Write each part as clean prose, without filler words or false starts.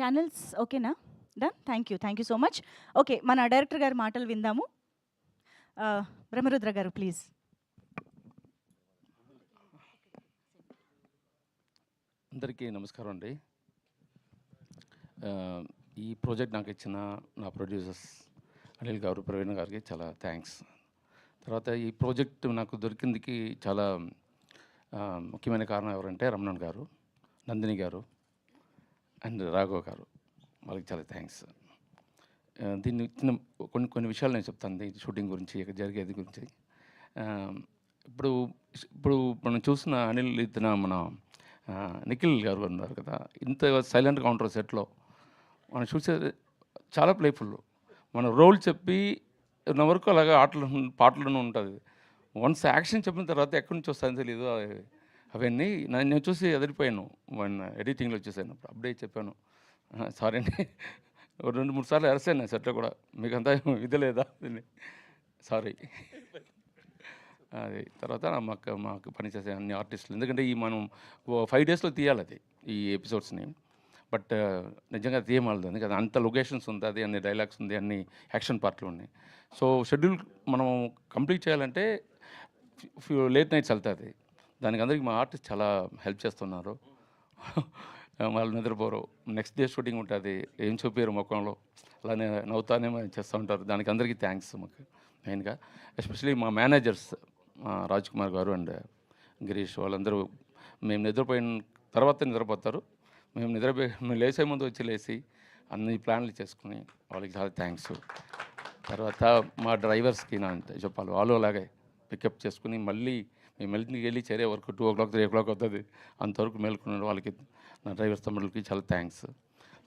Channels ఓకేనా? Done. Thank you so much. Okay, మన director గారి మాటలు విందాము. బ్రహ్మరుద్ర గారు ప్లీజ్. అందరికీ నమస్కారం అండి. ఈ ప్రాజెక్ట్ నాకు ఇచ్చిన నా ప్రొడ్యూసర్స్ అనిల్ గారు, ప్రవీణ్ గారికి చాలా థ్యాంక్స్. తర్వాత ఈ ప్రాజెక్ట్ నాకు దొరికిందికి చాలా ముఖ్యమైన కారణం ఎవరంటే రమణన్ గారు, నందిని గారు అండ్ రాఘవ్ గారు. వాళ్ళకి చాలా థ్యాంక్స్. దీన్ని చిన్న కొన్ని విషయాలు నేను చెప్తాను దీని షూటింగ్ గురించి, ఇక్కడ జరిగేది గురించి. ఇప్పుడు మనం చూసిన అనిల్ మన నిఖిల్ గారు ఉన్నారు కదా, ఇంత సైలెంట్గా ఉంటారు సెట్లో. మనం చూసేది చాలా ప్లేఫుల్. మన రోల్ చెప్పి నా వరకు అలాగా పాటలను ఉంటుంది. వన్స్ యాక్షన్ చెప్పిన తర్వాత ఎక్కడి నుంచి వస్తుందో తెలియదు. అవన్నీ నేను చూసి ఎదిరిపోయాను. ఎడిటింగ్లో వచ్చేసాను, అప్పుడే చెప్పాను సారీ అండి. 2-3 సార్లు అరిసాను సెట్లో కూడా, మీకంతా ఇది లేదా సారీ. అది తర్వాత మాకు పనిచేసే అన్ని ఆర్టిస్టులు, ఎందుకంటే ఈ మనం 5 డేస్లో తీయాలి అది ఈ ఎపిసోడ్స్ని. బట్ నిజంగా తీయమాలదు, ఎందుకంటే అంత లొకేషన్స్ ఉంది, అన్ని డైలాగ్స్ ఉంది, అన్ని యాక్షన్ పార్ట్లు ఉన్నాయి. సో షెడ్యూల్ మనం కంప్లీట్ చేయాలంటే లేట్ నైట్స్ వెళ్తుంది. దానికి అందరికీ మా ఆర్టిస్ట్ చాలా హెల్ప్ చేస్తున్నారు. వాళ్ళు నిద్రపోరు, నెక్స్ట్ డే షూటింగ్ ఉంటుంది, ఏం చూపారు ముఖంలో, అలానే నవ్వుతానే చేస్తూ ఉంటారు. దానికి అందరికీ థ్యాంక్స్ మాకు మెయిన్గా. ఎస్పెషలీ మా మేనేజర్స్ రాజ్ కుమార్ గారు అండ్ గిరీష్, వాళ్ళందరూ మేము నిద్రపోయిన తర్వాత నిద్రపోతారు. మేము లేచే ముందు వచ్చి లేచి అన్ని ప్లాన్లు చేసుకుని వాళ్ళకి చాలా థ్యాంక్స్. తర్వాత మా డ్రైవర్స్కి నా చెప్పాలి, వాళ్ళు అలాగే పికప్ చేసుకుని మళ్ళీ మేము వెళ్ళి చేరే వరకు 2 o'clock 3 o'clock అవుతుంది, అంతవరకు మేల్కున్న వాళ్ళకి, నా డ్రైవర్స్ తమ్ముళ్ళకి చాలా థ్యాంక్స్.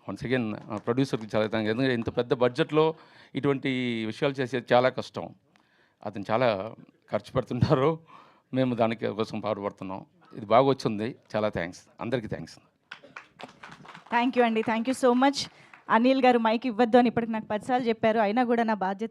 వన్స్ అగైన్ ప్రొడ్యూసర్కి చాలా థ్యాంక్స్. ఎందుకంటే ఇంత పెద్ద బడ్జెట్లో ఇటువంటి విషయాలు చేసేది చాలా కష్టం. అతను చాలా ఖర్చు పెడుతుంటారు, మేము దానికి కోసం పాటుపడుతున్నాం. ఇది బాగా వచ్చింది, చాలా థ్యాంక్స్. అందరికీ థ్యాంక్స్. థ్యాంక్ యూ అండి, thank you so much. Anil గారు మైక్ ఇవ్వద్దు అని ఇప్పటికి నాకు 10 సార్లు చెప్పారు, అయినా కూడా నా బాధ్యత